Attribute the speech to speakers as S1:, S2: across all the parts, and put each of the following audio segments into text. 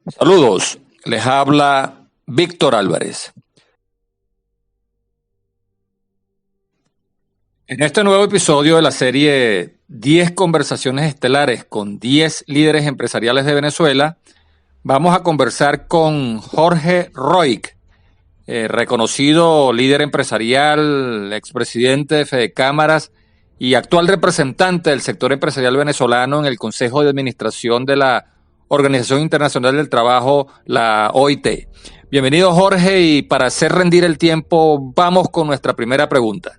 S1: Saludos, les habla Víctor Álvarez. En este nuevo episodio de la serie 10 conversaciones estelares con 10 líderes empresariales de Venezuela, vamos a conversar con Jorge Roig, reconocido líder empresarial, expresidente de Fedecámaras y actual representante del sector empresarial venezolano en el Consejo de Administración de la Organización Internacional del Trabajo, la OIT. Bienvenido, Jorge, y para hacer rendir el tiempo, vamos con nuestra primera pregunta.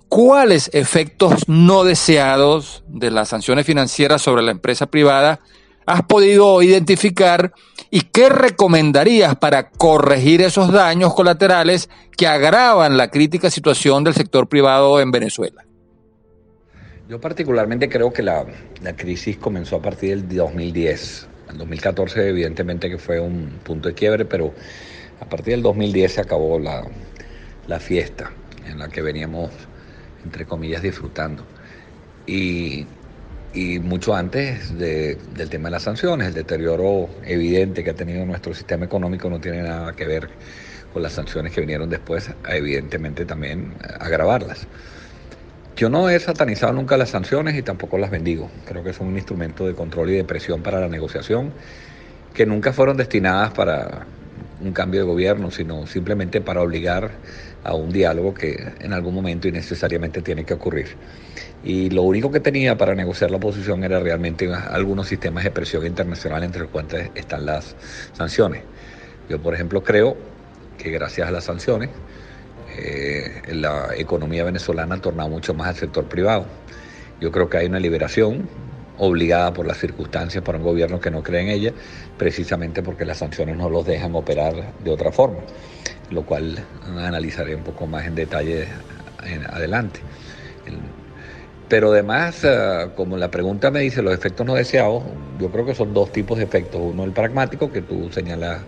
S1: ¿Cuáles efectos no deseados de las sanciones financieras sobre la empresa privada has podido identificar y qué recomendarías para corregir esos daños colaterales que agravan la crítica situación del sector privado en Venezuela?
S2: Yo particularmente creo que la crisis comenzó a partir del 2010. El 2014 evidentemente que fue un punto de quiebre, pero a partir del 2010 se acabó la fiesta en la que veníamos, entre comillas, disfrutando. Y mucho antes del tema de las sanciones, el deterioro evidente que ha tenido nuestro sistema económico no tiene nada que ver con las sanciones que vinieron después, evidentemente también agravarlas. Yo no he satanizado nunca las sanciones y tampoco las bendigo. Creo que son un instrumento de control y de presión para la negociación que nunca fueron destinadas para un cambio de gobierno, sino simplemente para obligar a un diálogo que en algún momento innecesariamente tiene que ocurrir. Y lo único que tenía para negociar la oposición era realmente algunos sistemas de presión internacional entre los cuales están las sanciones. Yo, por ejemplo, creo que gracias a las sanciones la economía venezolana ha tornado mucho más al sector privado. Yo creo que hay una liberación obligada por las circunstancias para un gobierno que no cree en ella, precisamente porque las sanciones no los dejan operar de otra forma, lo cual analizaré un poco más en detalle adelante. Pero además, como la pregunta me dice los efectos no deseados, yo creo que son dos tipos de efectos. Uno, el pragmático, que tú señalas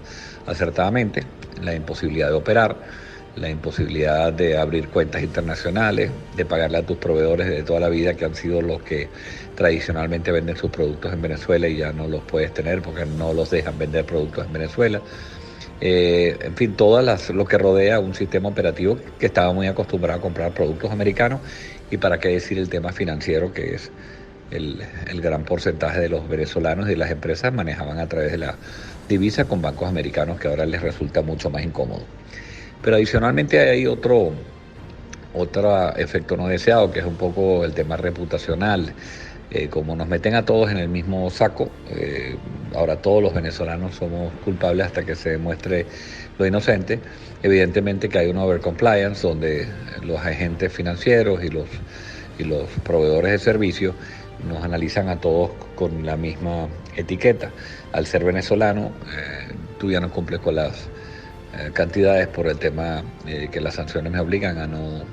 S2: acertadamente, la imposibilidad de operar, la imposibilidad de abrir cuentas internacionales, de pagarle a tus proveedores de toda la vida, que han sido los que tradicionalmente venden sus productos en Venezuela y ya no los puedes tener porque no los dejan vender productos en Venezuela. En fin, lo que rodea un sistema operativo que estaba muy acostumbrado a comprar productos americanos, y para qué decir el tema financiero, que es el gran porcentaje de los venezolanos y las empresas manejaban a través de la divisa con bancos americanos, que ahora les resulta mucho más incómodo. Pero adicionalmente hay otro efecto no deseado, que es un poco el tema reputacional. Como nos meten a todos en el mismo saco, ahora todos los venezolanos somos culpables hasta que se demuestre lo inocente. Evidentemente que hay una overcompliance donde los agentes financieros y los proveedores de servicios nos analizan a todos con la misma etiqueta. Al ser venezolano, tú ya no cumples con las cantidades por el tema que las sanciones me obligan a no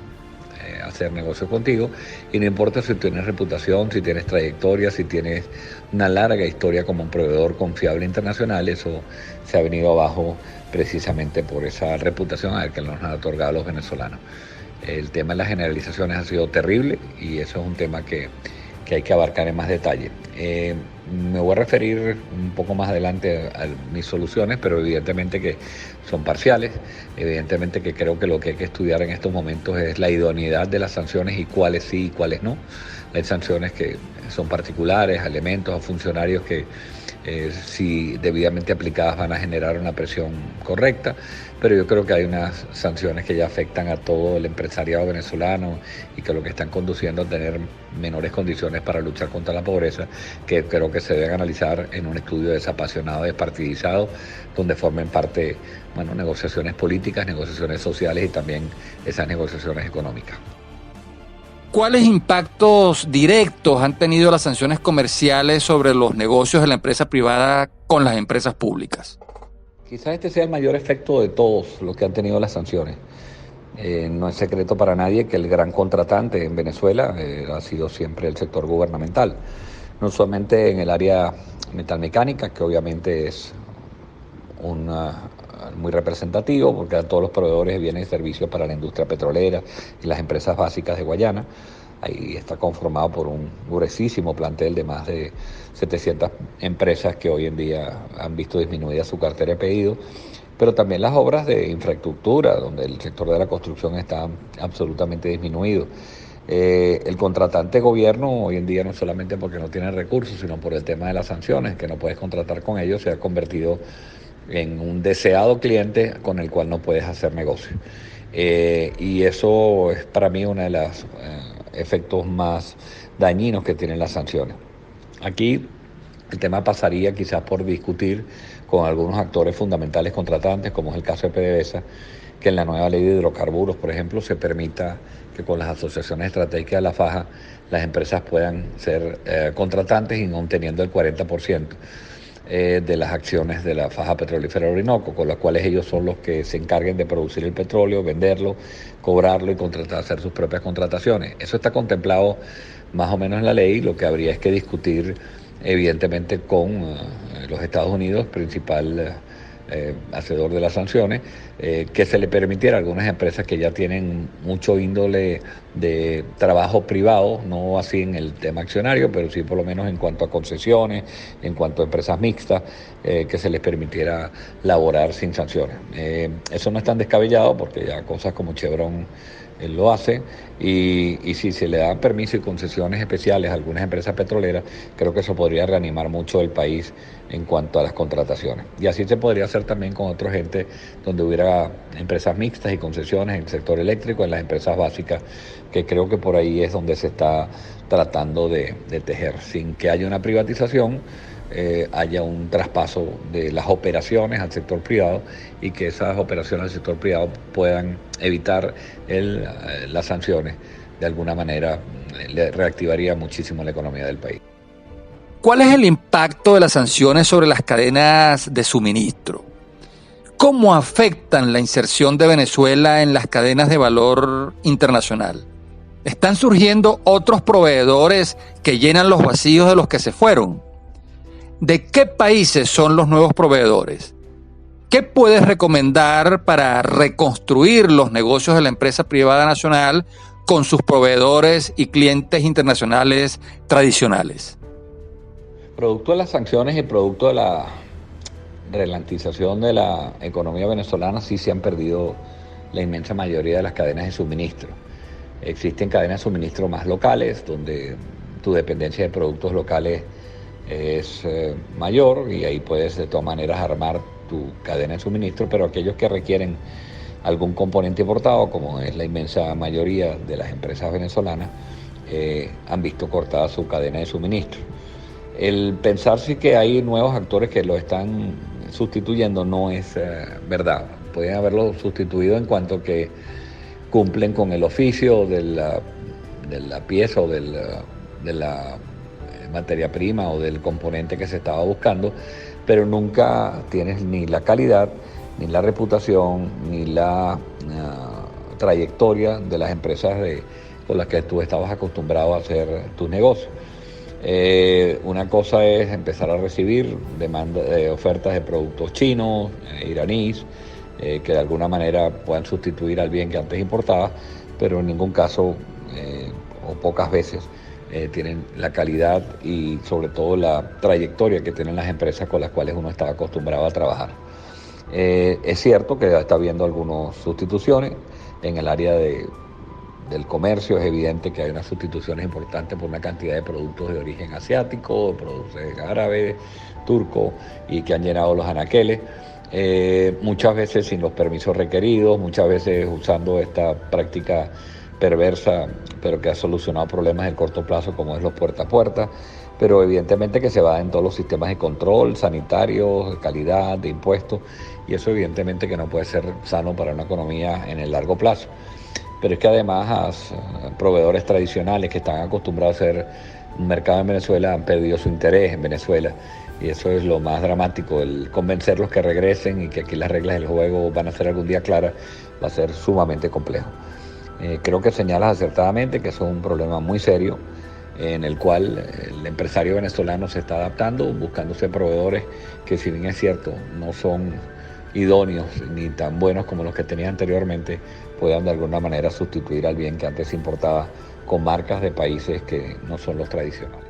S2: hacer negocio contigo, y no importa si tienes reputación, si tienes trayectoria, si tienes una larga historia como un proveedor confiable internacional. Eso se ha venido abajo precisamente por esa reputación a la que nos han otorgado a los venezolanos. El tema de las generalizaciones ha sido terrible y eso es un tema que hay que abarcar en más detalle. Me voy a referir un poco más adelante a mis soluciones, pero evidentemente que son parciales. Evidentemente que creo que lo que hay que estudiar en estos momentos es la idoneidad de las sanciones y cuáles sí y cuáles no. Hay sanciones que son particulares, a elementos, a funcionarios que si debidamente aplicadas van a generar una presión correcta, pero yo creo que hay unas sanciones que ya afectan a todo el empresariado venezolano y que lo que están conduciendo a tener menores condiciones para luchar contra la pobreza, que creo que se deben analizar en un estudio desapasionado, despartidizado, donde formen parte, negociaciones políticas, negociaciones sociales y también esas negociaciones económicas.
S1: ¿Cuáles impactos directos han tenido las sanciones comerciales sobre los negocios de la empresa privada con las empresas públicas?
S2: Quizás este sea el mayor efecto de todos los que han tenido las sanciones. No es secreto para nadie que el gran contratante en Venezuela ha sido siempre el sector gubernamental, no solamente en el área metalmecánica, que obviamente es muy representativo porque a todos los proveedores de bienes y servicios para la industria petrolera y las empresas básicas de Guayana, Ahí está conformado por un gruesísimo plantel de más de 700 empresas que hoy en día han visto disminuida su cartera de pedidos, pero también las obras de infraestructura, donde el sector de la construcción está absolutamente disminuido. El contratante gobierno hoy en día, no solamente porque no tiene recursos, sino por el tema de las sanciones, que no puedes contratar con ellos, se ha convertido en un deseado cliente con el cual no puedes hacer negocio. Y eso es para mí uno de los efectos más dañinos que tienen las sanciones. Aquí el tema pasaría quizás por discutir con algunos actores fundamentales contratantes, como es el caso de PDVSA, que en la nueva ley de hidrocarburos, por ejemplo, se permita que con las asociaciones estratégicas de la faja las empresas puedan ser contratantes y no teniendo el 40% de las acciones de la faja petrolífera Orinoco, con las cuales ellos son los que se encarguen de producir el petróleo, venderlo, cobrarlo y hacer sus propias contrataciones. Eso está contemplado más o menos en la ley. Lo que habría es que discutir evidentemente con los Estados Unidos, principal hacedor de las sanciones, que se le permitiera a algunas empresas que ya tienen mucho índole de trabajo privado, no así en el tema accionario, pero sí por lo menos en cuanto a concesiones, en cuanto a empresas mixtas, que se les permitiera laborar sin sanciones. Eso no es tan descabellado porque ya cosas como Chevron lo hace, y si se le dan permisos y concesiones especiales a algunas empresas petroleras, creo que eso podría reanimar mucho el país en cuanto a las contrataciones. Y así se podría hacer también con otra gente, donde hubiera empresas mixtas y concesiones en el sector eléctrico, en las empresas básicas, que creo que por ahí es donde se está tratando de tejer, sin que haya una privatización, haya un traspaso de las operaciones al sector privado y que esas operaciones al sector privado puedan evitar las sanciones. De alguna manera le reactivaría muchísimo la economía del país.
S1: ¿Cuál es el impacto de las sanciones sobre las cadenas de suministro? ¿Cómo afectan la inserción de Venezuela en las cadenas de valor internacional? ¿Están surgiendo otros proveedores que llenan los vacíos de los que se fueron? ¿De qué países son los nuevos proveedores? ¿Qué puedes recomendar para reconstruir los negocios de la empresa privada nacional con sus proveedores y clientes internacionales tradicionales?
S2: Producto de las sanciones y producto de la ralentización de la economía venezolana, sí se han perdido la inmensa mayoría de las cadenas de suministro. Existen cadenas de suministro más locales, donde tu dependencia de productos locales es mayor, y ahí puedes de todas maneras armar tu cadena de suministro, pero aquellos que requieren algún componente importado, como es la inmensa mayoría de las empresas venezolanas, han visto cortada su cadena de suministro. El pensar sí que hay nuevos actores que lo están sustituyendo no es verdad. Pueden haberlo sustituido en cuanto que cumplen con el oficio de la pieza o de la materia prima o del componente que se estaba buscando, pero nunca tienes ni la calidad, ni la reputación, ni la trayectoria de las empresas con las que tú estabas acostumbrado a hacer tus negocios. Una cosa es empezar a recibir ofertas de productos chinos, iraníes, que de alguna manera puedan sustituir al bien que antes importaba, pero en ningún caso o pocas veces tienen la calidad y sobre todo la trayectoria que tienen las empresas con las cuales uno estaba acostumbrado a trabajar. Es cierto que está habiendo algunas sustituciones en el área del comercio. Es evidente que hay unas sustituciones importantes por una cantidad de productos de origen asiático, productos árabes, turco, y que han llenado los anaqueles, muchas veces sin los permisos requeridos, muchas veces usando esta práctica perversa, pero que ha solucionado problemas de corto plazo, como es los puerta a puerta, pero evidentemente que se va en todos los sistemas de control sanitarios, de calidad, de impuestos, y eso evidentemente que no puede ser sano para una economía en el largo plazo. Pero es que además proveedores tradicionales que están acostumbrados a hacer un mercado en Venezuela han perdido su interés en Venezuela, y eso es lo más dramático. El convencerlos que regresen y que aquí las reglas del juego van a ser algún día claras va a ser sumamente complejo. Creo que señalas acertadamente que eso es un problema muy serio, en el cual el empresario venezolano se está adaptando, buscándose proveedores que, si bien es cierto, no son idóneos ni tan buenos como los que tenía anteriormente, puedan de alguna manera sustituir al bien que antes importaba con marcas de países que no son los tradicionales.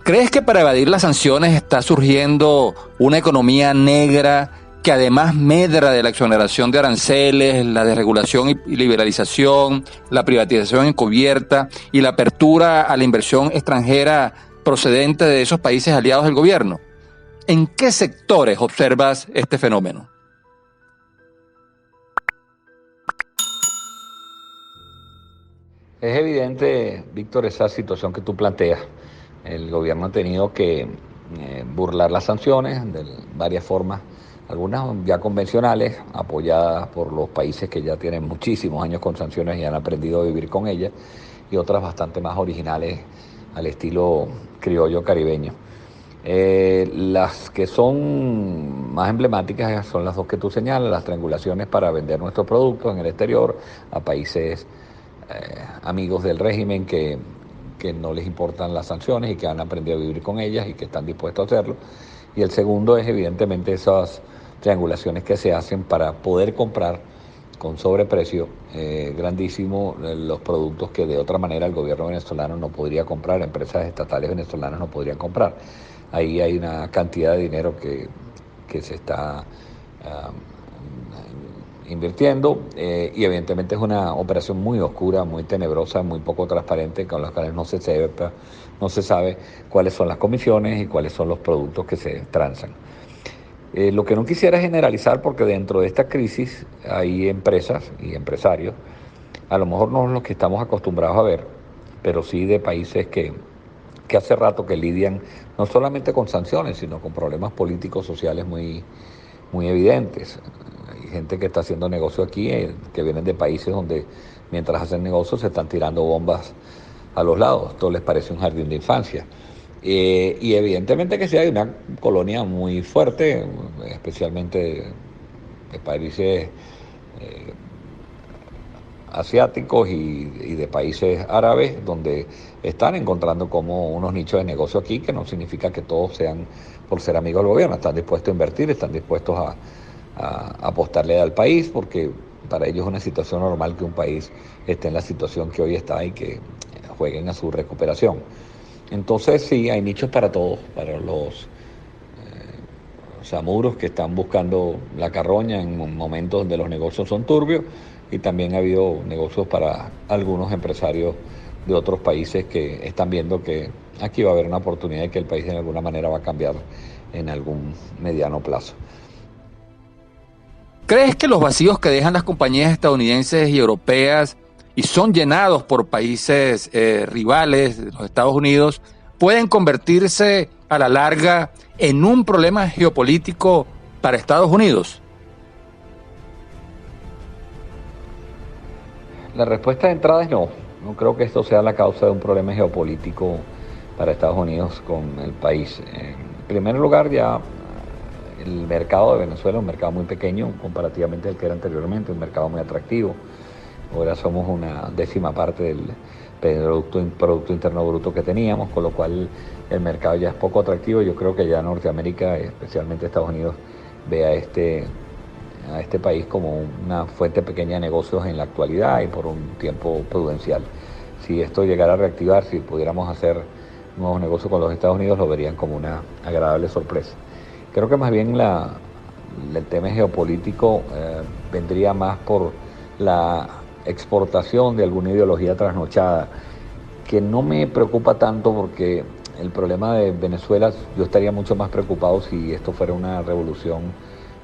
S1: ¿Crees que para evadir las sanciones está surgiendo una economía negra que además medra de la exoneración de aranceles, la desregulación y liberalización, la privatización encubierta y la apertura a la inversión extranjera procedente de esos países aliados del gobierno? ¿En qué sectores observas este fenómeno?
S2: Es evidente, Víctor, esa situación que tú planteas. El gobierno ha tenido que burlar las sanciones de varias formas, algunas ya convencionales, apoyadas por los países que ya tienen muchísimos años con sanciones y han aprendido a vivir con ellas, y otras bastante más originales al estilo criollo caribeño. Las que son más emblemáticas son las dos que tú señalas, las triangulaciones para vender nuestros productos en el exterior a países amigos del régimen que no les importan las sanciones y que han aprendido a vivir con ellas y que están dispuestos a hacerlo. Y el segundo es evidentemente esas triangulaciones que se hacen para poder comprar con sobreprecio grandísimo los productos que de otra manera el gobierno venezolano no podría comprar, empresas estatales venezolanas no podrían comprar. Ahí hay una cantidad de dinero que se está invirtiendo y evidentemente es una operación muy oscura, muy tenebrosa, muy poco transparente, con las cuales no se sabe cuáles son las comisiones y cuáles son los productos que se transan. Lo que no quisiera es generalizar, porque dentro de esta crisis hay empresas y empresarios, a lo mejor no los que estamos acostumbrados a ver, pero sí de países que hace rato que lidian no solamente con sanciones, sino con problemas políticos, sociales muy evidentes. Hay gente que está haciendo negocio aquí, que vienen de países donde mientras hacen negocios se están tirando bombas a los lados. Todo les parece un jardín de infancia. Y evidentemente que sí hay una colonia muy fuerte, especialmente de países asiáticos y de países árabes, donde están encontrando como unos nichos de negocio aquí, que no significa que todos sean por ser amigos del gobierno. Están dispuestos a invertir, están dispuestos a apostarle al país, porque para ellos es una situación normal que un país esté en la situación que hoy está y que jueguen a su recuperación. Entonces sí, hay nichos para todos, para los samuros que están buscando la carroña en momentos donde los negocios son turbios, y también ha habido negocios para algunos empresarios de otros países que están viendo que aquí va a haber una oportunidad y que el país de alguna manera va a cambiar en algún mediano plazo.
S1: ¿Crees que los vacíos que dejan las compañías estadounidenses y europeas y son llenados por países rivales de los Estados Unidos pueden convertirse a la larga en un problema geopolítico para Estados Unidos?
S2: La respuesta de entrada es no. No creo que esto sea la causa de un problema geopolítico para Estados Unidos con el país. En primer lugar, ya el mercado de Venezuela es un mercado muy pequeño comparativamente al que era anteriormente, un mercado muy atractivo. Ahora somos una 10ª parte del Producto Interno Bruto que teníamos, con lo cual el mercado ya es poco atractivo. Yo creo que ya Norteamérica, especialmente Estados Unidos, ve a este país como una fuente pequeña de negocios en la actualidad y por un tiempo prudencial. Si esto llegara a reactivar, si pudiéramos hacer nuevos negocios con los Estados Unidos, lo verían como una agradable sorpresa. Creo que más bien el tema geopolítico vendría más por la exportación de alguna ideología trasnochada, que no me preocupa tanto, porque el problema de Venezuela, yo estaría mucho más preocupado si esto fuera una revolución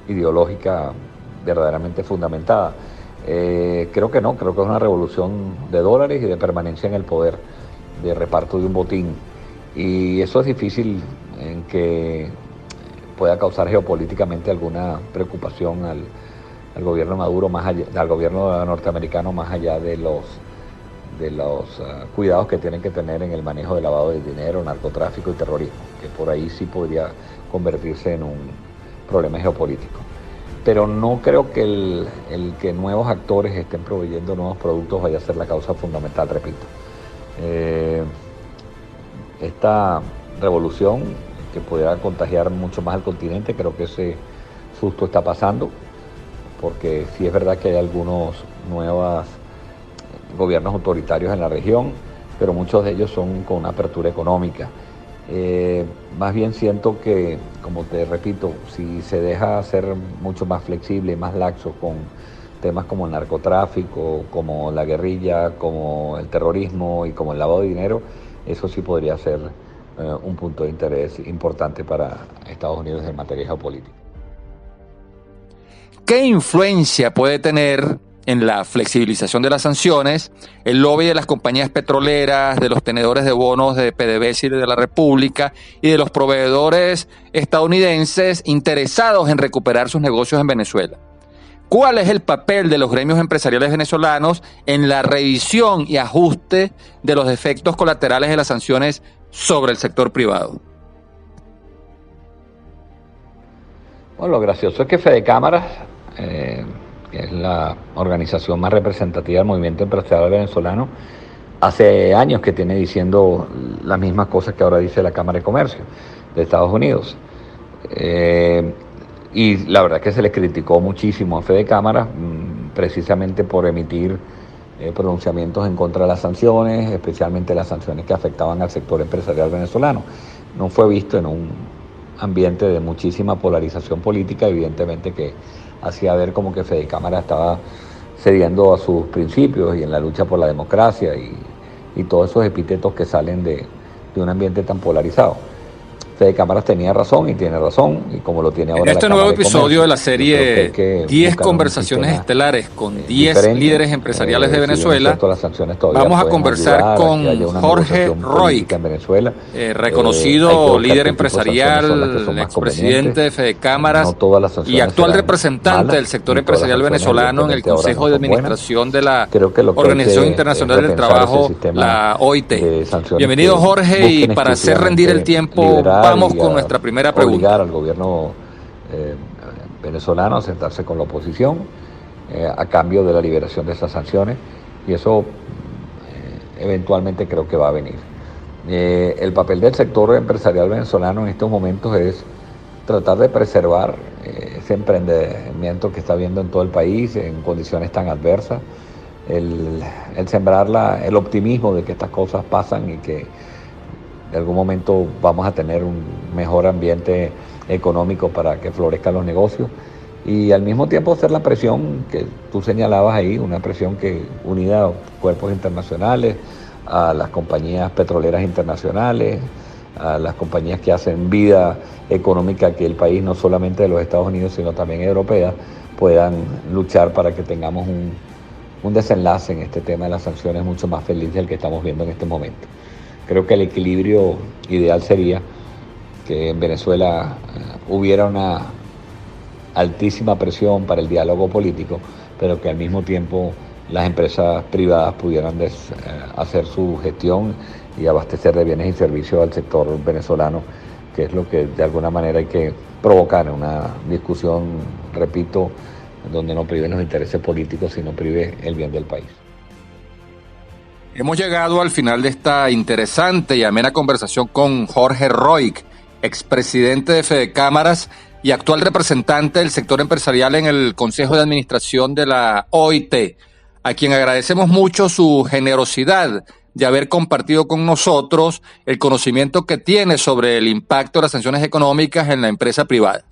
S2: ideológica verdaderamente fundamentada. Creo que no, creo que es una revolución de dólares y de permanencia en el poder, de reparto de un botín. Y eso es difícil en que pueda causar geopolíticamente alguna preocupación al gobierno Maduro, más allá, al gobierno norteamericano, más allá de los cuidados que tienen que tener en el manejo de lavado de dinero, narcotráfico y terrorismo, que por ahí sí podría convertirse en un problema geopolítico. Pero no creo que el que nuevos actores estén proveyendo nuevos productos vaya a ser la causa fundamental, repito. Esta revolución que pudiera contagiar mucho más al continente, creo que ese susto está pasando, porque sí es verdad que hay algunas nuevas gobiernos autoritarios en la región, pero muchos de ellos son con una apertura económica. Más bien siento que, como te repito, si se deja ser mucho más flexible y más laxo con temas como el narcotráfico, como la guerrilla, como el terrorismo y como el lavado de dinero, eso sí podría ser un punto de interés importante para Estados Unidos en materia geopolítica.
S1: ¿Qué influencia puede tener en la flexibilización de las sanciones el lobby de las compañías petroleras, de los tenedores de bonos de PDVSA y de la República y de los proveedores estadounidenses interesados en recuperar sus negocios en Venezuela? ¿Cuál es el papel de los gremios empresariales venezolanos en la revisión y ajuste de los efectos colaterales de las sanciones sobre el sector privado?
S2: Bueno, lo gracioso es que Fede Cámaras, que es la organización más representativa del movimiento empresarial venezolano, hace años que tiene diciendo las mismas cosas que ahora dice la Cámara de Comercio de Estados Unidos. Y la verdad que se le criticó muchísimo a Fede Cámaras precisamente por emitir pronunciamientos en contra de las sanciones, especialmente las sanciones que afectaban al sector empresarial venezolano. No fue visto en un ambiente de muchísima polarización política, evidentemente que hacía ver como que Fede Cámaras estaba cediendo a sus principios y en la lucha por la democracia y todos esos epítetos que salen de un ambiente tan polarizado. Fede Cámaras tenía razón y tiene razón, y como lo tiene ahora
S1: en este nuevo episodio de la serie 10 conversaciones estelares con 10 líderes empresariales de Venezuela, vamos a conversar con Jorge Roig, reconocido líder empresarial, expresidente de Fede Cámaras y actual representante del sector empresarial venezolano en el Consejo de Administración de la Organización Internacional del Trabajo, la OIT. Bienvenido, Jorge, y para hacer rendir el tiempo, vamos con nuestra primera pregunta.
S2: Obligar al gobierno venezolano a sentarse con la oposición a cambio de la liberación de esas sanciones, y eso eventualmente creo que va a venir. El papel del sector empresarial venezolano en estos momentos es tratar de preservar ese emprendimiento que está habiendo en todo el país en condiciones tan adversas, el sembrar el optimismo de que estas cosas pasan y que de algún momento vamos a tener un mejor ambiente económico para que florezcan los negocios, y al mismo tiempo hacer la presión que tú señalabas ahí, una presión que unida a cuerpos internacionales, a las compañías petroleras internacionales, a las compañías que hacen vida económica que el país, no solamente de los Estados Unidos, sino también europeas, puedan luchar para que tengamos un desenlace en este tema de las sanciones mucho más feliz del que estamos viendo en este momento. Creo que el equilibrio ideal sería que en Venezuela hubiera una altísima presión para el diálogo político, pero que al mismo tiempo las empresas privadas pudieran hacer su gestión y abastecer de bienes y servicios al sector venezolano, que es lo que de alguna manera hay que provocar en una discusión, repito, donde no priven los intereses políticos, sino prive el bien del país.
S1: Hemos llegado al final de esta interesante y amena conversación con Jorge Roig, expresidente de Fede Cámaras y actual representante del sector empresarial en el Consejo de Administración de la OIT, a quien agradecemos mucho su generosidad de haber compartido con nosotros el conocimiento que tiene sobre el impacto de las sanciones económicas en la empresa privada.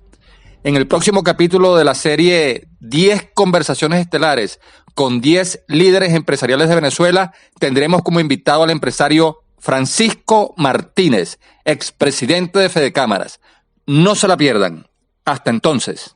S1: En el próximo capítulo de la serie 10 conversaciones estelares con 10 líderes empresariales de Venezuela, tendremos como invitado al empresario Francisco Martínez, expresidente de Fede Cámaras. No se la pierdan. Hasta entonces.